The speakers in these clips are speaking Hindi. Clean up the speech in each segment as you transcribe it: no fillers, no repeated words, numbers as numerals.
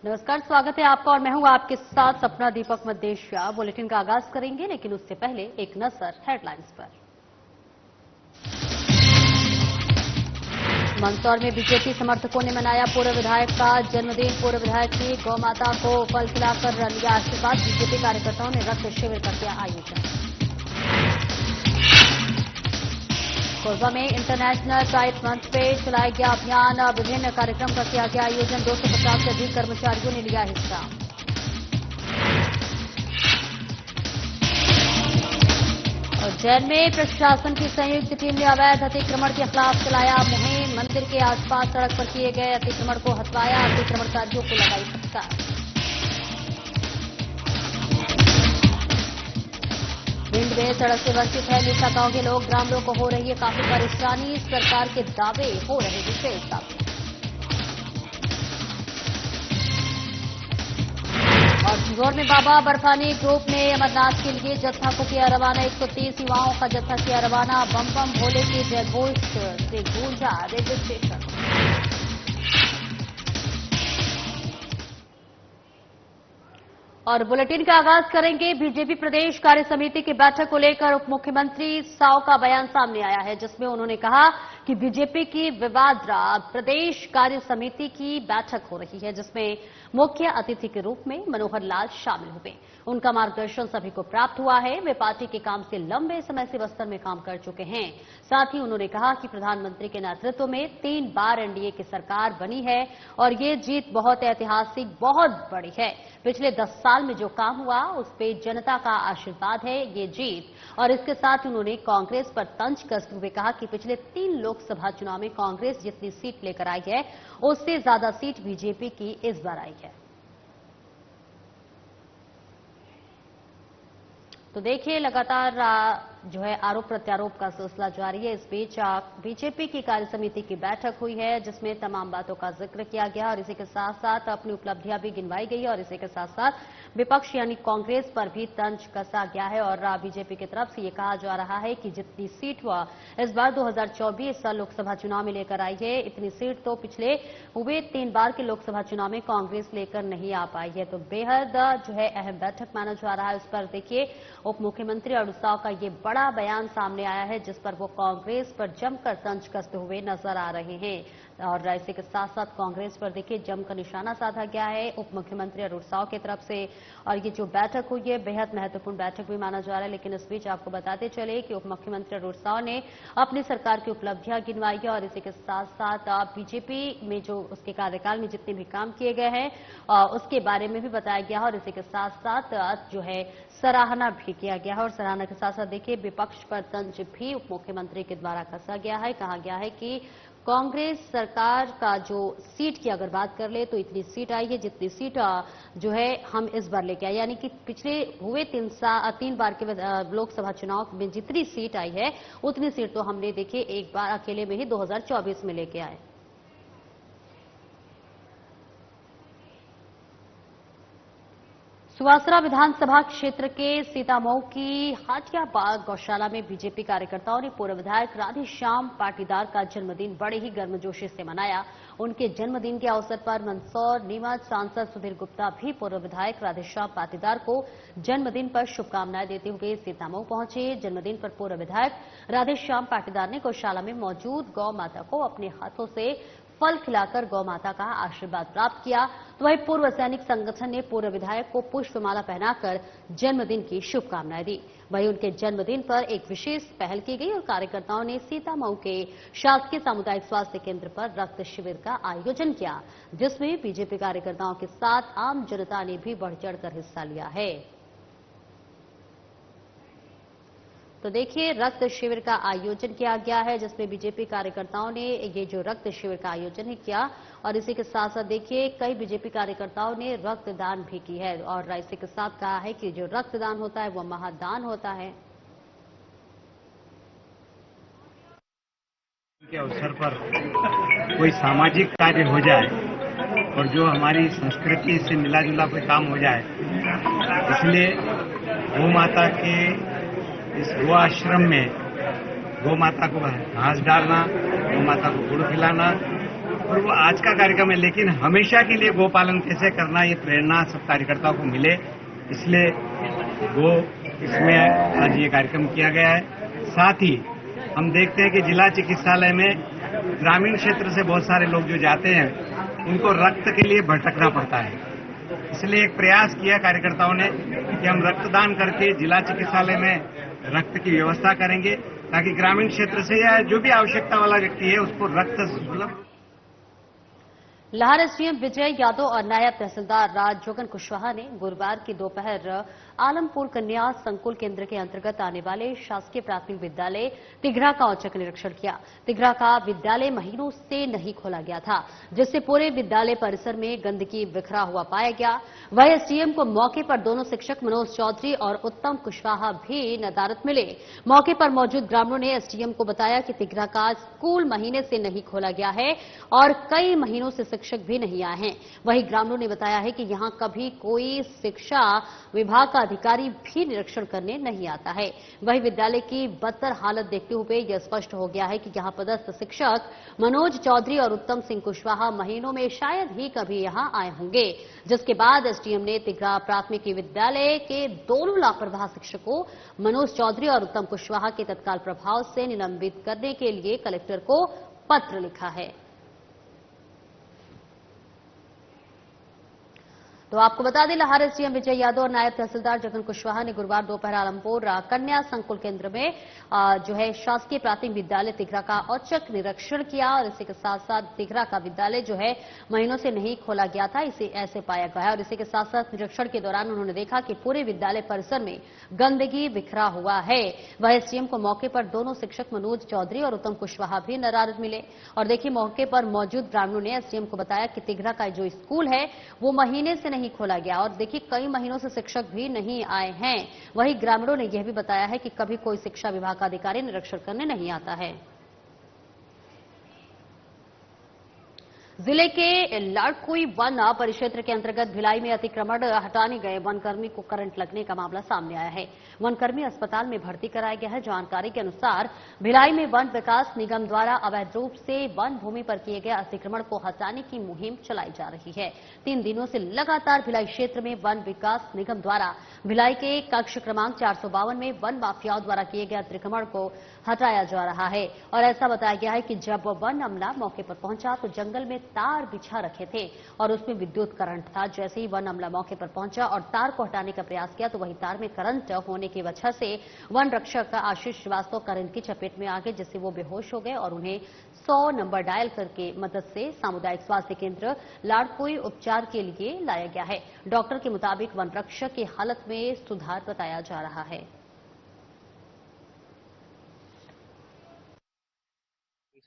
नमस्कार, स्वागत है आपका और मैं हूं आपके साथ सपना दीपक मदेशिया। बुलेटिन का आगाज करेंगे, लेकिन उससे पहले एक नजर हेडलाइंस पर। मंदसौर में बीजेपी समर्थकों ने मनाया पूर्व विधायक का जन्मदिन। पूर्व विधायक ने गौ माता को फल खिलाकर लिया आशीर्वाद। बीजेपी कार्यकर्ताओं ने रक्त शिविर का किया आयोजन। कोरबा में इंटरनेशनल प्राइड मंथ पे चलाया गया अभियान। विभिन्न कार्यक्रम का किया गया आयोजन। 250 से अधिक कर्मचारियों ने लिया हिस्सा। और उज्जैन में प्रशासन की संयुक्त टीम ने अवैध अतिक्रमण के खिलाफ चलाया मुहिम। मंदिर के आसपास सड़क पर किए गए अतिक्रमण को हटवाया। अतिक्रमणकारियों को लगाई फटकार। भिंड में सड़क से वंचित है लीसा गांव के लोग। ग्रामीणों को हो रही है काफी परेशानी। सरकार के दावे हो रहे विशेष दावे। और सीहोर में बाबा बर्फानी ग्रुप ने अमरनाथ के लिए जत्था को किया रवाना। 130 युवाओं का जत्था किया रवाना। बम बम भोले के जयघोष से गूंजा रेलवे स्टेशन। और बुलेटिन का आगाज करेंगे। बीजेपी प्रदेश कार्य समिति की बैठक को लेकर उप मुख्यमंत्री साव का बयान सामने आया है, जिसमें उन्होंने कहा कि बीजेपी की विवादरात प्रदेश कार्य समिति की बैठक हो रही है, जिसमें मुख्य अतिथि के रूप में मनोहर लाल शामिल हुए। उनका मार्गदर्शन सभी को प्राप्त हुआ है। वे पार्टी के काम से लंबे समय से बस्तर में काम कर चुके हैं। साथ ही उन्होंने कहा कि प्रधानमंत्री के नेतृत्व में 3 बार एनडीए की सरकार बनी है और ये जीत बहुत ऐतिहासिक, बहुत बड़ी है। पिछले 10 साल में जो काम हुआ उस पे जनता का आशीर्वाद है ये जीत। और इसके साथ उन्होंने कांग्रेस पर तंज कसते हुए कहा कि पिछले 3 लोकसभा चुनाव में कांग्रेस जितनी सीट लेकर आई है उससे ज्यादा सीट बीजेपी की इस बार आई है। तो देखिए, लगातार जो है आरोप प्रत्यारोप का सिलसिला जारी है। इस बीच बीजेपी की कार्य समिति की बैठक हुई है, जिसमें तमाम बातों का जिक्र किया गया और इसी के साथ साथ अपनी उपलब्धियां भी गिनवाई गई और इसी के साथ साथ विपक्ष यानी कांग्रेस पर भी तंज कसा गया है। और बीजेपी की तरफ से ये कहा जा रहा है कि जितनी सीट हुआ इस बार 2024 लोकसभा चुनाव में लेकर आई है, इतनी सीट तो पिछले हुए 3 बार के लोकसभा चुनाव में कांग्रेस लेकर नहीं आ पाई है। तो बेहद जो है अहम बैठक माना जा रहा है। उस पर देखिए, उप मुख्यमंत्री अरुण साव का ये बड़ा बयान सामने आया है, जिस पर वो कांग्रेस पर जमकर तंज कसते हुए नजर आ रहे हैं। और इसी के साथ साथ कांग्रेस पर देखिए जमकर निशाना साधा गया है उप मुख्यमंत्री अरुण साव की तरफ से। और ये जो बैठक हुई है बेहद महत्वपूर्ण बैठक भी माना जा रहा है। लेकिन इस बीच आपको बताते चले कि उप मुख्यमंत्री अरुण साव ने अपनी सरकार की उपलब्धियां गिनवाई है और इसी के साथ साथ बीजेपी में जो उसके कार्यकाल में जितने भी काम किए गए हैं उसके बारे में भी बताया गया है। और इसी के साथ साथ जो है सराहना भी किया गया है। और सराहना के साथ साथ देखिए विपक्ष पर तंज भी उप मुख्यमंत्री के द्वारा कसा गया है। कहा गया है कि कांग्रेस सरकार का जो सीट की अगर बात कर ले तो इतनी सीट आई है जितनी सीट जो है हम इस बार लेके आए, यानी कि पिछले हुए 3 बार के लोकसभा चुनाव में जितनी सीट आई है उतनी सीट तो हमने देखिए एक बार अकेले में ही 2024 में लेके आए। सुवासरा विधानसभा क्षेत्र के सीतामऊ की हाटिया बाग गौशाला में बीजेपी कार्यकर्ताओं ने पूर्व विधायक राधेश्याम पाटीदार का जन्मदिन बड़े ही गर्मजोशी से मनाया। उनके जन्मदिन के अवसर पर मंदसौर नीमच सांसद सुधीर गुप्ता भी पूर्व विधायक राधेश्याम पाटीदार को जन्मदिन पर शुभकामनाएं देते हुए सीतामऊ पहुंचे। जन्मदिन पर पूर्व विधायक राधेश्याम पाटीदार ने गौशाला में मौजूद गौ माता को अपने हाथों से फल खिलाकर गौ माता का आशीर्वाद प्राप्त किया। तो वहीं पूर्व सैनिक संगठन ने पूर्व विधायक को पुष्पमाला पहनाकर जन्मदिन की शुभकामनाएं दी। वहीं उनके जन्मदिन पर एक विशेष पहल की गई और कार्यकर्ताओं ने सीतामऊ के शासकीय सामुदायिक स्वास्थ्य केंद्र पर रक्त शिविर का आयोजन किया, जिसमें बीजेपी कार्यकर्ताओं के साथ आम जनता ने भी बढ़ चढ़कर हिस्सा लिया है। तो देखिए, रक्त शिविर का आयोजन किया गया है, जिसमें बीजेपी कार्यकर्ताओं ने ये जो रक्त शिविर का आयोजन किया और इसी के साथ साथ देखिए कई बीजेपी कार्यकर्ताओं ने रक्तदान भी की है। और इसी के साथ कहा है कि जो रक्तदान होता है वो महादान होता है। के अवसर पर कोई सामाजिक कार्य हो जाए और जो हमारी संस्कृति से मिला जुला कोई काम हो जाए, इसलिए गौ माता के इस गो आश्रम में गौ माता को घास डालना, गौ माता को गुड़ खिलाना और वो आज का कार्यक्रम है, लेकिन हमेशा के लिए गोपालन कैसे करना ये प्रेरणा सब कार्यकर्ताओं को मिले, इसलिए गो इसमें आज ये कार्यक्रम किया गया है। साथ ही हम देखते हैं कि जिला चिकित्सालय में ग्रामीण क्षेत्र से बहुत सारे लोग जो जाते हैं उनको रक्त के लिए भटकना पड़ता है, इसलिए एक प्रयास किया कार्यकर्ताओं ने कि हम रक्तदान करके जिला चिकित्सालय में रक्त की व्यवस्था करेंगे ताकि ग्रामीण क्षेत्र से या जो भी आवश्यकता वाला व्यक्ति है उसको रक्त सुलभ। लाहौर एसडीएम विजय यादव और नायब तहसीलदार राजजोगन कुशवाहा ने गुरुवार की दोपहर आलमपुर कन्या संकुल केंद्र के अंतर्गत आने वाले शासकीय प्राथमिक विद्यालय तिघरा का औचक निरीक्षण किया। तिघरा का विद्यालय महीनों से नहीं खोला गया था, जिससे पूरे विद्यालय परिसर में गंदगी बिखरा हुआ पाया गया। वहीं एसडीएम को मौके पर दोनों शिक्षक मनोज चौधरी और उत्तम कुशवाहा भी नदारद मिले। मौके पर मौजूद ग्रामीणों ने एसडीएम को बताया कि तिघरा का स्कूल महीने से नहीं खोला गया है और कई महीनों से शिक्षक भी नहीं आए हैं। वहीं ग्रामीणों ने बताया है कि यहां कभी कोई शिक्षा विभाग का अधिकारी भी निरीक्षण करने नहीं आता है। वहीं विद्यालय की बदतर हालत देखते हुए यह स्पष्ट हो गया है कि यहां पदस्थ शिक्षक मनोज चौधरी और उत्तम सिंह कुशवाहा महीनों में शायद ही कभी यहां आए होंगे, जिसके बाद एसडीएम ने तिघरा प्राथमिक विद्यालय के दोनों लापरवाह शिक्षकों मनोज चौधरी और उत्तम कुशवाहा के तत्काल प्रभाव से निलंबित करने के लिए कलेक्टर को पत्र लिखा है। तो आपको बता दें, लाहौर एसडीएम विजय यादव और नायब तहसीलदार जगन कुशवाहा ने गुरुवार दोपहर आलमपुर कन्या संकुल केंद्र में जो है शासकीय प्राथमिक विद्यालय तिघरा का औचक निरीक्षण किया और इसी के साथ साथ तिघरा का विद्यालय जो है महीनों से नहीं खोला गया था, इसे ऐसे पाया गया है। और इसी के साथ साथ निरीक्षण के दौरान उन्होंने देखा कि पूरे विद्यालय परिसर में गंदगी बिखरा हुआ है। वह एसडीएम को मौके पर दोनों शिक्षक मनोज चौधरी और उत्तम कुशवाहा भी नदारद मिले। और देखिए, मौके पर मौजूद ग्रामीणों ने एसडीएम को बताया कि तिघरा का जो स्कूल है वो महीने से नहीं खोला गया और देखिए कई महीनों से शिक्षक भी नहीं आए हैं। वहीं ग्रामीणों ने यह भी बताया है कि कभी कोई शिक्षा विभाग का अधिकारी निरीक्षण करने नहीं आता है। जिले के लाड़कुई वन परिक्षेत्र के अंतर्गत भिलाई में अतिक्रमण हटाने गए वनकर्मी को करंट लगने का मामला सामने आया है। वनकर्मी अस्पताल में भर्ती कराया गया है। जानकारी के अनुसार भिलाई में वन विकास निगम द्वारा अवैध रूप से वन भूमि पर किए गए अतिक्रमण को हटाने की मुहिम चलाई जा रही है। 3 दिनों से लगातार भिलाई क्षेत्र में वन विकास निगम द्वारा भिलाई के कक्ष क्रमांक 452 में वन माफियाओं द्वारा किए गए अतिक्रमण को हटाया जा रहा है। और ऐसा बताया गया है कि जब वन अमला मौके पर पहुंचा तो जंगल में तार बिछा रखे थे और उसमें विद्युत करंट था। जैसे ही वन अमला मौके पर पहुंचा और तार को हटाने का प्रयास किया तो वही तार में करंट होने की वजह से वन रक्षक आशीष श्रीवास्तव करंट की चपेट में आ गए, जिससे वो बेहोश हो गए और उन्हें 100 नंबर डायल करके मदद से सामुदायिक स्वास्थ्य केंद्र लाड़कुई उपचार के लिए लाया गया है। डॉक्टर के मुताबिक वन रक्षक की हालत में सुधार बताया जा रहा है।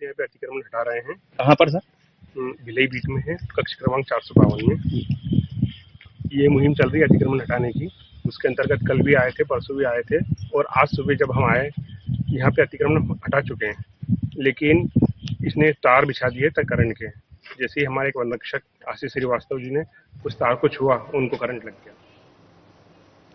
यहाँ पे अतिक्रमण हटा रहे हैं। कहाँ पर सर? भिलाई बीच में है, कक्ष क्रमांक 452 में ये मुहिम चल रही है अतिक्रमण हटाने की। उसके अंतर्गत कल भी आए थे, परसों भी आए थे और आज सुबह जब हम आए यहाँ पे अतिक्रमण हटा चुके हैं, लेकिन इसने तार बिछा दिए तक करंट के। जैसे ही हमारे एक वन रक्षक आशीष श्रीवास्तव जी ने उस तार को छुआ, उनको करंट लग गया।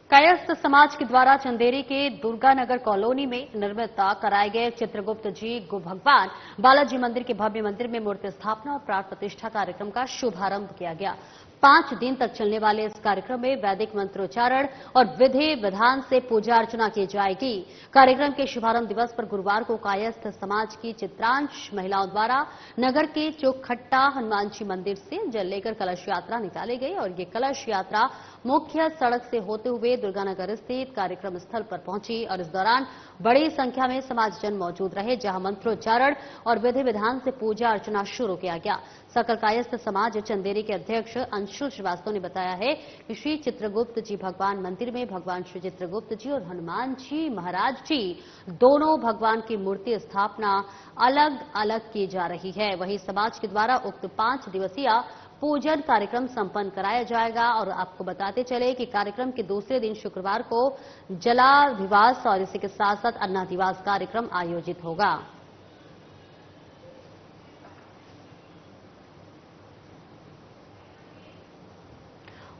कायस्थ समाज के द्वारा चंदेरी के दुर्गानगर कॉलोनी में निर्मित कराए गए चित्रगुप्त जी भगवान बालाजी मंदिर के भव्य मंदिर में मूर्ति स्थापना और प्राण प्रतिष्ठा कार्यक्रम का शुभारंभ किया गया। 5 दिन तक चलने वाले इस कार्यक्रम में वैदिक मंत्रोच्चारण और विधि विधान से पूजा अर्चना की जाएगी। कार्यक्रम के शुभारंभ दिवस पर गुरुवार को कायस्थ समाज की चित्रांश महिलाओं द्वारा नगर के चौखट्टा हनुमान जी मंदिर से जल लेकर कलश यात्रा निकाली गई और ये कलश यात्रा मुख्य सड़क से होते हुए दुर्गानगर स्थित कार्यक्रम स्थल पर पहुंची और इस दौरान बड़ी संख्या में समाजजन मौजूद रहे, जहां मंत्रोच्चारण और विधि विधान से पूजा अर्चना शुरू किया गया। सकल कायस्थ समाज चंदेरी के अध्यक्ष अंशुल श्रीवास्तव ने बताया है कि श्री चित्रगुप्त जी भगवान मंदिर में भगवान श्री चित्रगुप्त जी और हनुमान जी महाराज जी दोनों भगवान की मूर्ति स्थापना अलग अलग की जा रही है। वहीं समाज के द्वारा उक्त 5 दिवसीय पूजन कार्यक्रम संपन्न कराया जाएगा। और आपको बताते चले कि कार्यक्रम के दूसरे दिन शुक्रवार को जलाधिवास और इसी के साथ साथ अन्नाधिवास कार्यक्रम आयोजित होगा।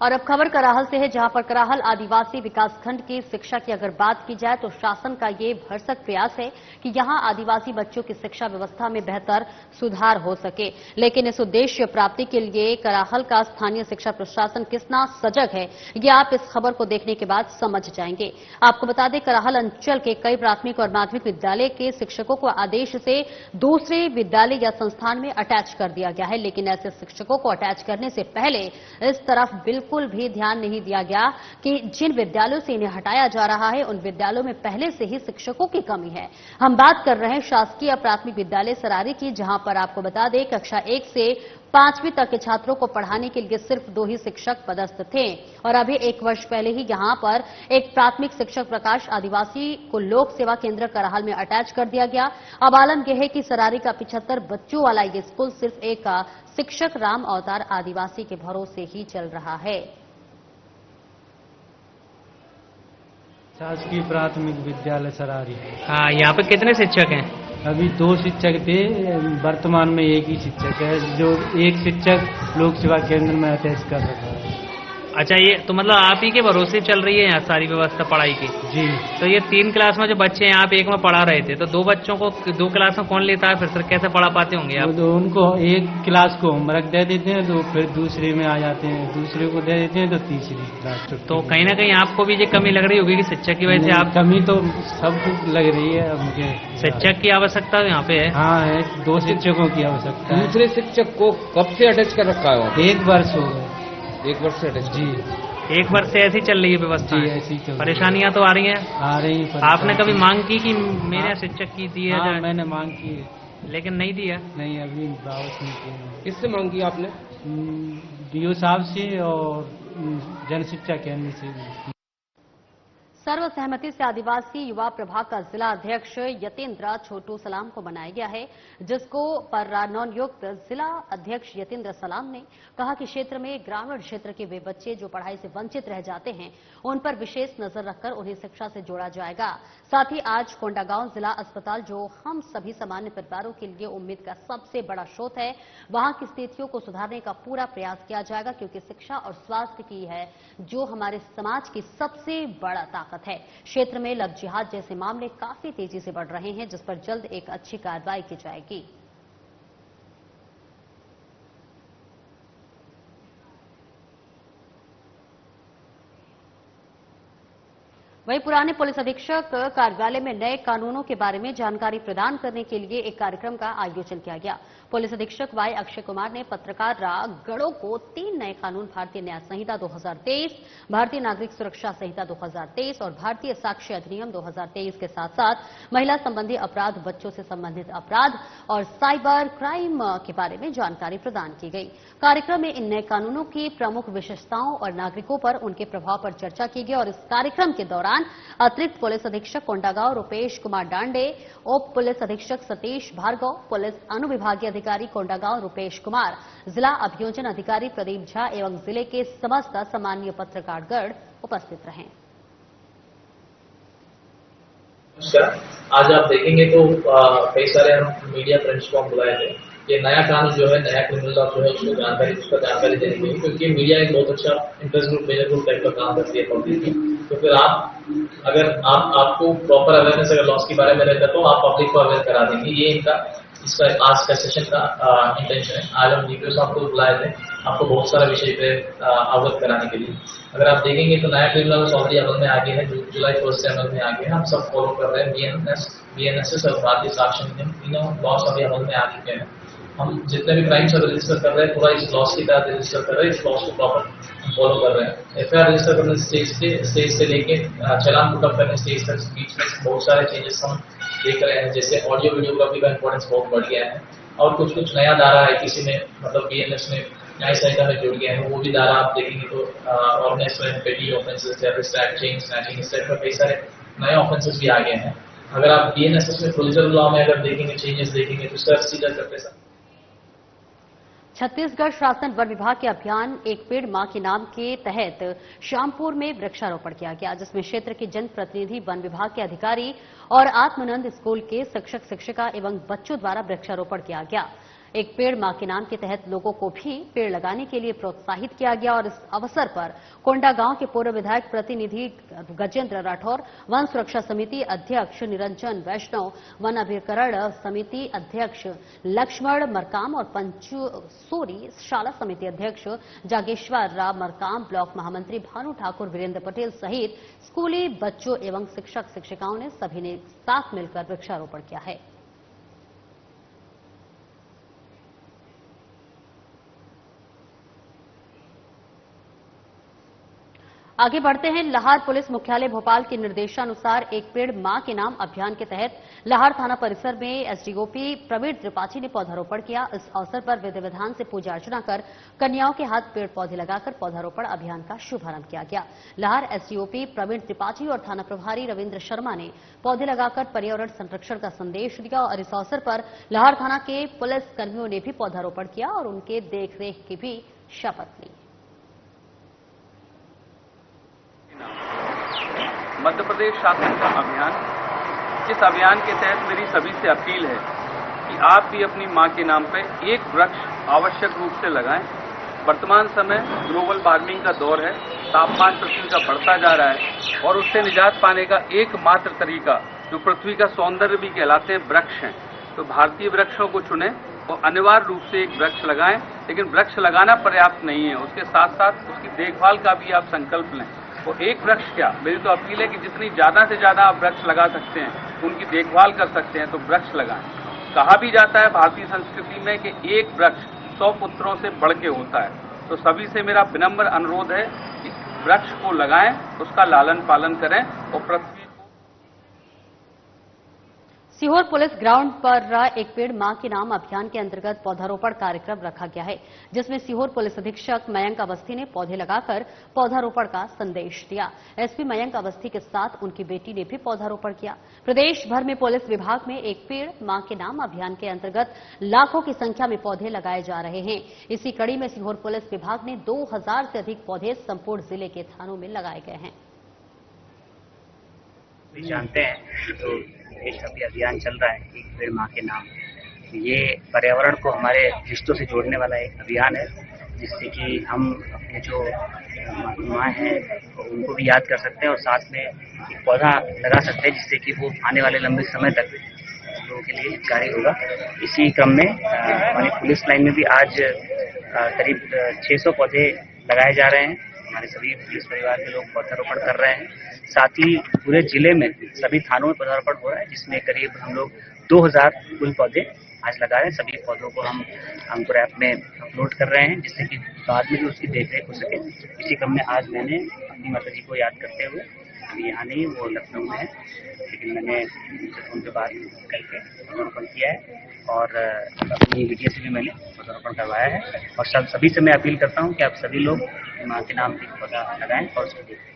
और अब खबर कराहल से है, जहां पर कराहल आदिवासी विकासखंड की शिक्षा की अगर बात की जाए तो शासन का ये भरसक प्रयास है कि यहां आदिवासी बच्चों की शिक्षा व्यवस्था में बेहतर सुधार हो सके। लेकिन इस उद्देश्य प्राप्ति के लिए कराहल का स्थानीय शिक्षा प्रशासन कितना सजग है, ये आप इस खबर को देखने के बाद समझ जाएंगे। आपको बता दें, कराहल अंचल के कई प्राथमिक और माध्यमिक विद्यालय के शिक्षकों को आदेश से दूसरे विद्यालय या संस्थान में अटैच कर दिया गया है, लेकिन ऐसे शिक्षकों को अटैच करने से पहले इस तरफ बिल्कुल भी ध्यान नहीं दिया गया कि जिन विद्यालयों से इन्हें हटाया जा रहा है उन विद्यालयों में पहले से ही शिक्षकों की कमी है। हम बात कर रहे हैं शासकीय प्राथमिक विद्यालय सरारी की, जहां पर आपको बता दें कक्षा 1 से 5वीं तक के छात्रों को पढ़ाने के लिए सिर्फ 2 ही शिक्षक पदस्थ थे और अभी 1 वर्ष पहले ही यहां पर एक प्राथमिक शिक्षक प्रकाश आदिवासी को लोक सेवा केंद्र कराहल में अटैच कर दिया गया। अब आलम यह है कि सरारी का 75 बच्चों वाला ये स्कूल सिर्फ एक शिक्षक राम अवतार आदिवासी के भरोसे ही चल रहा है। शासकीय प्राथमिक विद्यालय सरारी। हाँ, यहाँ पे कितने शिक्षक हैं? अभी 2 शिक्षक थे, वर्तमान में 1 ही शिक्षक है, जो 1 शिक्षक लोक सेवा केंद्र में अटैच कर रखा है। अच्छा, ये तो मतलब आप ही के भरोसे चल रही है यहाँ सारी व्यवस्था पढ़ाई की? जी। तो ये 3 क्लास में जो बच्चे हैं आप 1 में पढ़ा रहे थे, तो 2 बच्चों को 2 क्लास में कौन लेता है? फिर सर कैसे पढ़ा पाते होंगे आप? तो उनको 1 क्लास को होमवर्क दे देते हैं तो फिर दूसरे में आ जाते हैं, दूसरे को दे देते हैं तो तीसरी क्लास। तो कहीं ना कहीं आपको भी ये कमी लग रही होगी कि शिक्षक की वजह से आप? कमी तो सबको लग रही है मुझे। शिक्षक की आवश्यकता यहाँ पे है? हाँ है, 2 शिक्षकों की आवश्यकता है। दूसरे शिक्षक को कब से अटैच कर रखा है? 1 वर्ष हो गए। 1 वर्ष से अटैच? जी। 1 वर्ष से ऐसी चल रही है व्यवस्था? जी, ऐसी चल रही है। परेशानियां तो आ रही हैं? आ रही है। आपने कभी मांग की कि मेरे शिक्षक की दिया जाए? मैंने मांग की, लेकिन नहीं दिया? नहीं, अभी वापस नहीं किया। किससे मांग की आपने? डीओ साहब से और जन शिक्षा केंद्र से। सर्वसहमति से आदिवासी युवा प्रभाग का जिला अध्यक्ष यतेंद्र छोटू सलाम को बनाया गया है, जिसको पर नवनियुक्त जिला अध्यक्ष यतेंद्र सलाम ने कहा कि क्षेत्र में ग्रामीण क्षेत्र के वे बच्चे जो पढ़ाई से वंचित रह जाते हैं उन पर विशेष नजर रखकर उन्हें शिक्षा से जोड़ा जाएगा। साथ ही आज कोंडागांव जिला अस्पताल, जो हम सभी सामान्य परिवारों के लिए उम्मीद का सबसे बड़ा स्रोत है, वहां की स्थितियों को सुधारने का पूरा प्रयास किया जाएगा, क्योंकि शिक्षा और स्वास्थ्य की है जो हमारे समाज की सबसे बड़ा ताकत है। क्षेत्र में लव जिहाद जैसे मामले काफी तेजी से बढ़ रहे हैं, जिस पर जल्द एक अच्छी कार्रवाई की जाएगी। वहीं पुराने पुलिस अधीक्षक कार्यालय में नए कानूनों के बारे में जानकारी प्रदान करने के लिए एक कार्यक्रम का आयोजन किया गया। पुलिस अधीक्षक वाई अक्षय कुमार ने पत्रकार गणों को 3 नए कानून, भारतीय न्याय संहिता 2023, भारतीय नागरिक सुरक्षा संहिता 2023 और भारतीय साक्ष्य अधिनियम 2023 के साथ साथ महिला संबंधी अपराध, बच्चों से संबंधित अपराध और साइबर क्राइम के बारे में जानकारी प्रदान की गई। कार्यक्रम में इन नए कानूनों की प्रमुख विशेषताओं और नागरिकों पर उनके प्रभाव पर चर्चा की गई और इस कार्यक्रम के दौरान अतिरिक्त पुलिस अधीक्षक कोंडागांव रुपेश कुमार डांडे, उप पुलिस अधीक्षक सतीश भार्गव, पुलिस अनुविभागीय अधिकारी कोंडागांव रुपेश कुमार, जिला अभियोजन अधिकारी प्रदीप झा एवं जिले के समस्त सामान्य पत्रकारगण उपस्थित रहे। आज आप देखेंगे तो कई सारे हम मीडिया फ्रेंड्स को हम बुलाए थे। ये नया कानून जो है, नया क्रिमिनल लॉ जो है, उसका जानकारी देने के लिए, क्योंकि मीडिया एक बहुत अच्छा interest group, major group type का काम करती है पब्लिक की। तो फिर अगर आपको प्रॉपर अवेयरनेस अगर लॉस के बारे में रहता तो आप पब्लिक को अवेयर करा देंगे। ये इसका आज का सेशन का इंटेंशन है। आज हम डीपीओ साहब को बुलाए थे आपको बहुत सारा विषय पे अवगत कराने के लिए। अगर आप देखेंगे तो नया क्रिमिनल लॉ ऑलरेडी अमल में आ गया है, जुलाई 1 से अमल में आ गया है। हम सब फॉलो कर रहे हैं। बीएनएसएस और भारतीय साक्ष्य अधिनियम, तीनों लॉस अभी अमल में आ चुके हैं। हम जितने भी क्राइम्स रजिस्टर कर रहे हैं पूरा इस लॉस के तहत रजिस्टर कर रहे हैं, इस लॉस को प्रॉपर फॉलो कर रहे हैं। एफआईआर रजिस्टर करने स्टेज से लेके चालान पुटअप करने स्टेज तक बीच में बहुत सारे चेंजेस हम देख रहे हैं। जैसे ऑडियो वीडियोग्राफी का इंपॉर्टेंस बहुत बढ़ गया है और कुछ नया धारा है, किसी में मतलब बीएनएस में न्याय संहिता में जुड़ गया है, वो भी धारा आप देखेंगे तो ऑर्गेनाइज्ड पेटी offences, terrorist act, chain snatching, इस टाइप का कई सारे नए ऑफेंसेस भी आ गए हैं। अगर आप बीएनएसएस में प्रोसीजरल लॉ में अगर देखेंगे चेंजेस देखेंगे तो इसका सीधा करते छत्तीसगढ़ शासन वन विभाग के अभियान एक पेड़ मां के नाम के तहत श्यामपुर में वृक्षारोपण किया गया, जिसमें क्षेत्र के जनप्रतिनिधि, वन विभाग के अधिकारी और आत्मानंद स्कूल के शिक्षक शिक्षिका एवं बच्चों द्वारा वृक्षारोपण किया गया। एक पेड़ मां के नाम के तहत लोगों को भी पेड़ लगाने के लिए प्रोत्साहित किया गया और इस अवसर पर कोंडा गांव के पूर्व विधायक प्रतिनिधि गजेंद्र राठौर, वन सुरक्षा समिति अध्यक्ष निरंजन वैष्णव, वन अभिकरण समिति अध्यक्ष लक्ष्मण मरकाम और पंचसूरी शाला समिति अध्यक्ष जागेश्वर राव मरकाम, ब्लॉक महामंत्री भानु ठाकुर, वीरेंद्र पटेल सहित स्कूली बच्चों एवं शिक्षक शिक्षिकाओं ने सभी ने साथ मिलकर वृक्षारोपण किया है। आगे बढ़ते हैं। लाहौर पुलिस मुख्यालय भोपाल के निर्देशानुसार एक पेड़ मां के नाम अभियान के तहत लाहौर थाना परिसर में एसडीओपी प्रवीण त्रिपाठी ने पौधारोपण किया। इस अवसर पर विधि विधान से पूजा अर्चना कर कन्याओं के हाथ पेड़ पौधे लगाकर पौधारोपण अभियान का शुभारंभ किया गया। लाहौर एसडीओपी प्रवीण त्रिपाठी और थाना प्रभारी रविन्द्र शर्मा ने पौधे लगाकर पर्यावरण संरक्षण का संदेश दिया और इस अवसर पर लाहौर थाना के पुलिस कर्मियों ने भी पौधारोपण किया और उनके देखरेख की भी शपथ ली। मध्य प्रदेश शासन का अभियान, जिस अभियान के तहत मेरी सभी से अपील है कि आप भी अपनी मां के नाम पर एक वृक्ष आवश्यक रूप से लगाएं। वर्तमान समय ग्लोबल वार्मिंग का दौर है, तापमान पृथ्वी का बढ़ता जा रहा है और उससे निजात पाने का एकमात्र तरीका जो पृथ्वी का सौंदर्य भी कहलाते हैं वृक्ष हैं। तो भारतीय वृक्षों को चुनें और अनिवार्य रूप से एक वृक्ष लगाएं, लेकिन वृक्ष लगाना पर्याप्त नहीं है, उसके साथ साथ उसकी देखभाल का भी आप संकल्प लें। और एक वृक्ष क्या, मेरी तो अपील है कि जितनी ज्यादा से ज्यादा आप वृक्ष लगा सकते हैं, उनकी देखभाल कर सकते हैं, तो वृक्ष लगाएं। कहा भी जाता है भारतीय संस्कृति में कि एक वृक्ष 100 पुत्रों से बढ़ के होता है। तो सभी से मेरा विनम्र अनुरोध है कि वृक्ष को लगाएं, उसका लालन पालन करें और पृथ्वी। सीहोर पुलिस ग्राउंड पर एक पेड़ मां के नाम अभियान के अंतर्गत पौधारोपण कार्यक्रम रखा गया है, जिसमें सीहोर पुलिस अधीक्षक मयंक अवस्थी ने पौधे लगाकर पौधारोपण का संदेश दिया। एसपी मयंक अवस्थी के साथ उनकी बेटी ने भी पौधारोपण किया। प्रदेश भर में पुलिस विभाग में एक पेड़ मां के नाम अभियान के अंतर्गत लाखों की संख्या में पौधे लगाए जा रहे हैं। इसी कड़ी में सीहोर पुलिस विभाग ने 2000 से अधिक पौधे संपूर्ण जिले के थानों में लगाए गए हैं। जानते हैं तो देश का भी अभियान चल रहा है एक पेड़ मां के नाम। ये पर्यावरण को हमारे रिश्तों से जोड़ने वाला एक अभियान है, जिससे कि हम अपने जो माँ हैं उनको भी याद कर सकते हैं और साथ में एक पौधा लगा सकते हैं, जिससे कि वो आने वाले लंबे समय तक लोगों के लिए हितकारी होगा। इसी क्रम में हमारी पुलिस लाइन में भी आज करीब 600 पौधे लगाए जा रहे हैं। हमारे सभी पुलिस परिवार के लोग पौधारोपण कर रहे हैं। साथ ही पूरे जिले में सभी थानों में पौधारोपण हो रहा है, जिसमें करीब हम लोग 2000 कुल पौधे आज लगा रहे हैं। सभी पौधों को हम अंकुर ऐप में अपलोड कर रहे हैं, जिससे कि बाद में भी उसकी देखरेख हो सके। इसी क्रम में आज मैंने अपनी माता जी को याद करते हुए, अभी यहाँ नहीं, वो लखनऊ में है, लेकिन मैंने उनसे बात करके पौधारोपण किया है और अपनी मीडिया से भी मैंने पौधारोपण करवाया है। और सभी से मैं अपील करता हूँ कि आप सभी लोग माँ के नाम पर पौधा लगाएं और उसको देखें।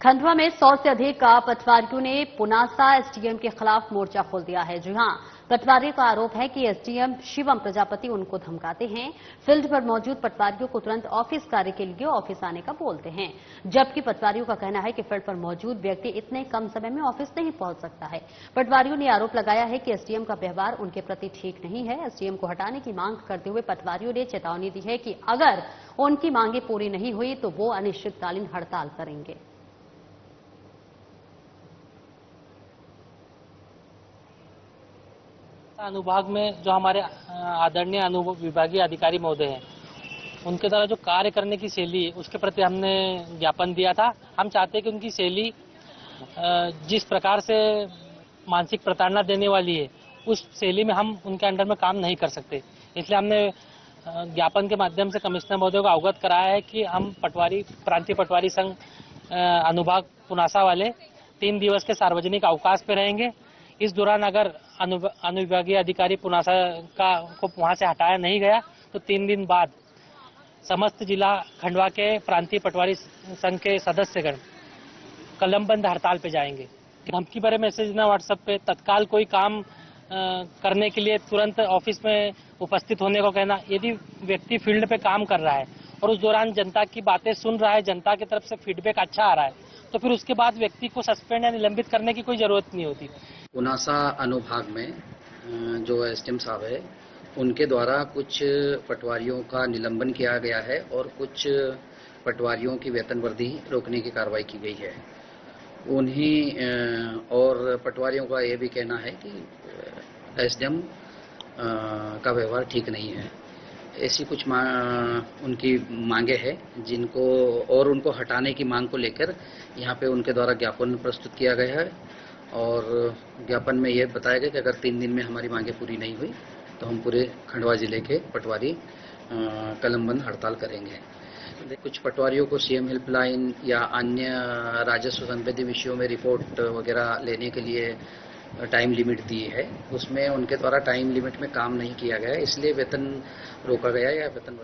खंडवा में 100 से अधिक पटवारियों ने पुनासा एसडीएम के खिलाफ मोर्चा खोल दिया है। जी हां, पटवारियों का आरोप है कि एसडीएम शिवम प्रजापति उनको धमकाते हैं, फील्ड पर मौजूद पटवारियों को तुरंत ऑफिस कार्य के लिए ऑफिस आने का बोलते हैं, जबकि पटवारियों का कहना है कि फील्ड पर मौजूद व्यक्ति इतने कम समय में ऑफिस नहीं पहुंच सकता है। पटवारियों ने आरोप लगाया है कि एसडीएम का व्यवहार उनके प्रति ठीक नहीं है। एसडीएम को हटाने की मांग करते हुए पटवारियों ने चेतावनी दी है कि अगर उनकी मांगे पूरी नहीं हुई तो वो अनिश्चितकालीन हड़ताल करेंगे। अनुभाग में जो हमारे आदरणीय अनुविभागीय अधिकारी महोदय हैं, उनके द्वारा जो कार्य करने की शैली उसके प्रति हमने ज्ञापन दिया था। हम चाहते हैं कि उनकी शैली जिस प्रकार से मानसिक प्रताड़ना देने वाली है, उस शैली में हम उनके अंडर में काम नहीं कर सकते। इसलिए हमने ज्ञापन के माध्यम से कमिश्नर महोदय को अवगत कराया है कि हम प्रांतीय पटवारी संघ अनुभाग पुनासा वाले 3 दिवस के सार्वजनिक अवकाश पे रहेंगे। इस दौरान अगर अनुविभागीय अधिकारी पुनासा को वहां से हटाया नहीं गया तो 3 दिन बाद समस्त जिला खंडवा के प्रांतीय पटवारी संघ के सदस्यगण कलमबंद हड़ताल पे जाएंगे। धमकी भरे मैसेज ना व्हाट्सएप पे, तत्काल कोई काम करने के लिए तुरंत ऑफिस में उपस्थित होने को कहना। यदि व्यक्ति फील्ड पे काम कर रहा है और उस दौरान जनता की बातें सुन रहा है, जनता की तरफ से फीडबैक अच्छा आ रहा है, तो फिर उसके बाद व्यक्ति को सस्पेंड या निलंबित करने की कोई जरूरत नहीं होती। पुनासा अनुभाग में जो एसडीएम साहब है उनके द्वारा कुछ पटवारियों का निलंबन किया गया है और कुछ पटवारियों की वेतन वृद्धि रोकने की कार्रवाई की गई है। उन्हीं और पटवारियों का ये भी कहना है कि एसडीएम का व्यवहार ठीक नहीं है। ऐसी कुछ उनकी मांगे हैं जिनको और उनको हटाने की मांग को लेकर यहाँ पे उनके द्वारा ज्ञापन प्रस्तुत किया गया है और ज्ञापन में ये बताया गया कि अगर 3 दिन में हमारी मांगे पूरी नहीं हुई तो हम पूरे खंडवा जिले के पटवारी कलमबंद हड़ताल करेंगे। कुछ पटवारियों को सीएम हेल्पलाइन या अन्य राजस्व संबंधी विषयों में रिपोर्ट वगैरह लेने के लिए टाइम लिमिट दी है, उसमें उनके द्वारा टाइम लिमिट में काम नहीं किया गया, इसलिए वेतन रोका गया या वेतन।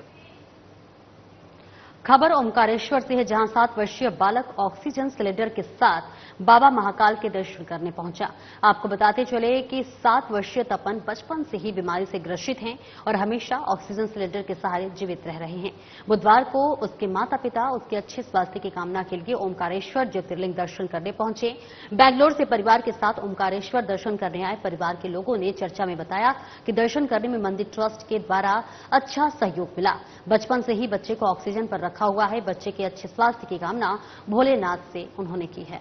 खबर ओमकारेश्वर से है, जहां 7 वर्षीय बालक ऑक्सीजन सिलेंडर के साथ बाबा महाकाल के दर्शन करने पहुंचा। आपको बताते चले कि 7 वर्षीय तपन बचपन से ही बीमारी से ग्रसित हैं और हमेशा ऑक्सीजन सिलेंडर के सहारे जीवित रह रहे हैं। बुधवार को उसके माता पिता उसके अच्छे स्वास्थ्य की कामना के लिए ओमकारेश्वर ज्योतिर्लिंग दर्शन करने पहुंचे। बैंगलोर से परिवार के साथ ओमकारेश्वर दर्शन करने आए परिवार के लोगों ने चर्चा में बताया कि दर्शन करने में मंदिर ट्रस्ट के द्वारा अच्छा सहयोग मिला। बचपन से ही बच्चे को ऑक्सीजन पर रखा हुआ है। बच्चे के अच्छे स्वास्थ्य की कामना भोलेनाथ से उन्होंने की है।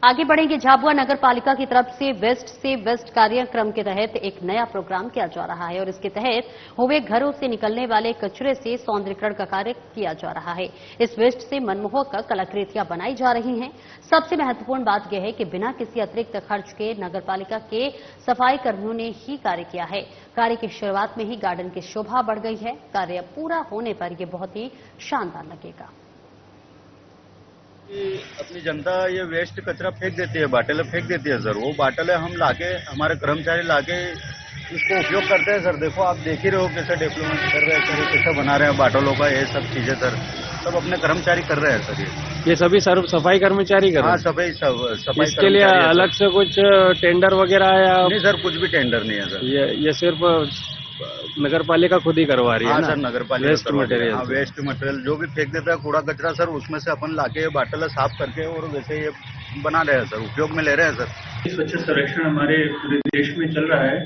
आगे बढ़ेंगे। झाबुआ नगर पालिका की तरफ से वेस्ट कार्यक्रम के तहत एक नया प्रोग्राम किया जा रहा है और इसके तहत हुए घरों से निकलने वाले कचरे से सौंदर्यीकरण का कार्य किया जा रहा है। इस वेस्ट से मनमोहक कलाकृतियां बनाई जा रही हैं। सबसे महत्वपूर्ण बात यह है कि बिना किसी अतिरिक्त खर्च के नगर पालिका के सफाई कर्मियों ने ही कार्य किया है। कार्य की शुरुआत में ही गार्डन की शोभा बढ़ गई है। कार्य पूरा होने पर यह बहुत ही शानदार लगेगा। अपनी जनता ये वेस्ट कचरा फेंक देती है, बाटलें फेंक देती है सर। वो बाटलें हम लाके, हमारे कर्मचारी लाके इसको उपयोग करते हैं सर। देखो आप देख ही रहे हो कैसे डेवलपमेंट कर रहे हैं सर, कैसे बना रहे हैं बाटलों का, ये सब चीजें सर सब अपने कर्मचारी कर रहे हैं सर। ये सभी सफाई कर्मचारी कर रहे हैं? हाँ, सफाई इसके लिए अलग से कुछ टेंडर वगैरह या? नहीं सर, कुछ भी टेंडर नहीं है सर। ये सिर्फ नगर पालिका खुद ही करवा रही है? हाँ सर, नगर पालिका वेस्ट मटेरियल। हाँ, वेस्ट मटेरियल जो भी फेंक देता है कूड़ा कचरा सर, उसमें से अपन लाके बाटल साफ करके और वैसे ये बना रहे हैं सर, उपयोग में ले रहे हैं सर। स्वच्छ सर्वेक्षण हमारे पूरे देश में चल रहा है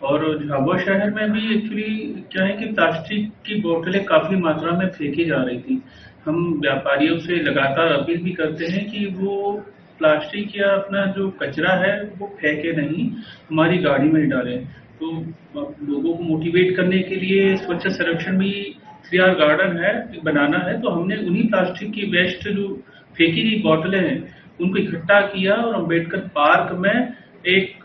और झाबुआ शहर में भी एक्चुअली क्या है कि प्लास्टिक की बोतलें काफी मात्रा में फेंकी जा रही थी। हम व्यापारियों से लगातार अपील भी करते हैं कि वो प्लास्टिक या अपना जो कचरा है वो फेंके नहीं, हमारी गाड़ी में डालें। तो लोगों को मोटिवेट करने के लिए स्वच्छ सर्वेक्षण भी 3R गार्डन है बनाना है, तो हमने उन्हीं प्लास्टिक की वेस्ट जो फेंकी गई बोतलें हैं उनको इकट्ठा किया और अम्बेडकर पार्क में एक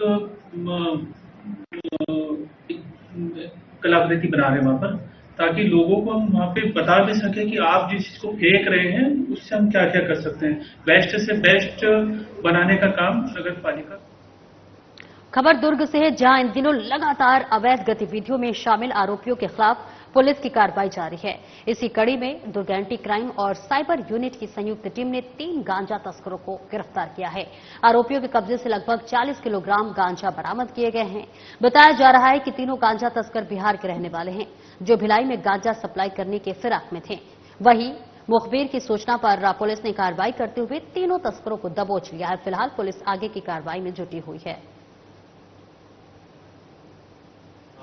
कलाकृति बना रहे हैं वहां पर, ताकि लोगों को हम वहाँ पे बता भी सके कि आप जिस चीज को फेंक रहे हैं उससे हम क्या क्या कर सकते हैं। वेस्ट से बेस्ट बनाने का काम नगर पालिका। खबर दुर्ग से है, जहां इन दिनों लगातार अवैध गतिविधियों में शामिल आरोपियों के खिलाफ पुलिस की कार्रवाई जारी है। इसी कड़ी में दुर्ग एंटी क्राइम और साइबर यूनिट की संयुक्त टीम ने 3 गांजा तस्करों को गिरफ्तार किया है। आरोपियों के कब्जे से लगभग 40 किलोग्राम गांजा बरामद किए गए हैं। बताया जा रहा है कि तीनों गांजा तस्कर बिहार के रहने वाले हैं, जो भिलाई में गांजा सप्लाई करने के फिराक में थे। वहीं मुखबिर की सूचना पर पुलिस ने कार्रवाई करते हुए तीनों तस्करों को दबोच लिया है। फिलहाल पुलिस आगे की कार्रवाई में जुटी हुई है।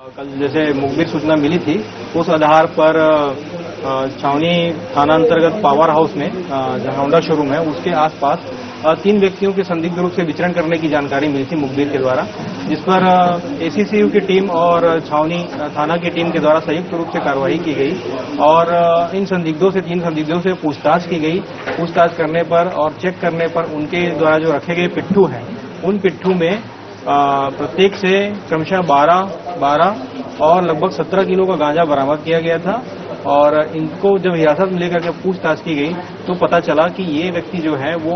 कल जैसे मुखबिर सूचना मिली थी, उस आधार पर छावनी थाना अंतर्गत पावर हाउस में जहां होंडा शोरूम है उसके आसपास 3 व्यक्तियों के संदिग्ध रूप से विचरण करने की जानकारी मिली थी मुखबिर के द्वारा, जिस पर एसीसीयू की टीम और छावनी थाना की टीम के द्वारा संयुक्त रूप से कार्रवाई की गई और इन संदिग्धों से 3 संदिग्धों से पूछताछ की गई। पूछताछ करने पर और चेक करने पर उनके द्वारा जो रखे गए पिट्ठू हैं, उन पिट्ठू में प्रत्येक से क्रमशः 12 और लगभग 17 किलो का गांजा बरामद किया गया था। और इनको जब हिरासत में लेकर के पूछताछ की गई तो पता चला कि ये व्यक्ति जो है वो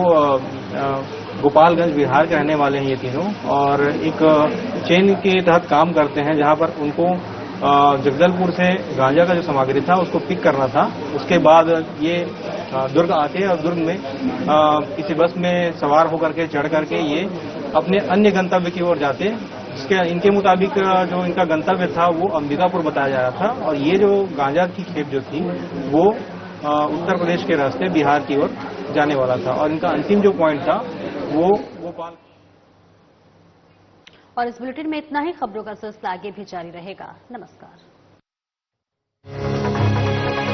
गोपालगंज बिहार के रहने वाले हैं ये तीनों, और एक चेन के तहत काम करते हैं जहां पर उनको जगदलपुर से गांजा का जो सामग्री था उसको पिक करना था। उसके बाद ये दुर्ग आते और दुर्ग में किसी बस में सवार होकर के चढ़ करके ये अपने अन्य गंतव्य की ओर जाते, जिसके इनके मुताबिक जो इनका गंतव्य था वो अंबिकापुर बताया जा रहा था। और ये जो गांजा की खेप जो थी वो उत्तर प्रदेश के रास्ते बिहार की ओर जाने वाला था और इनका अंतिम जो पॉइंट था वो भोपाल। और इस बुलेटिन में इतना ही। खबरों का सिलसिला आगे भी जारी रहेगा। नमस्कार।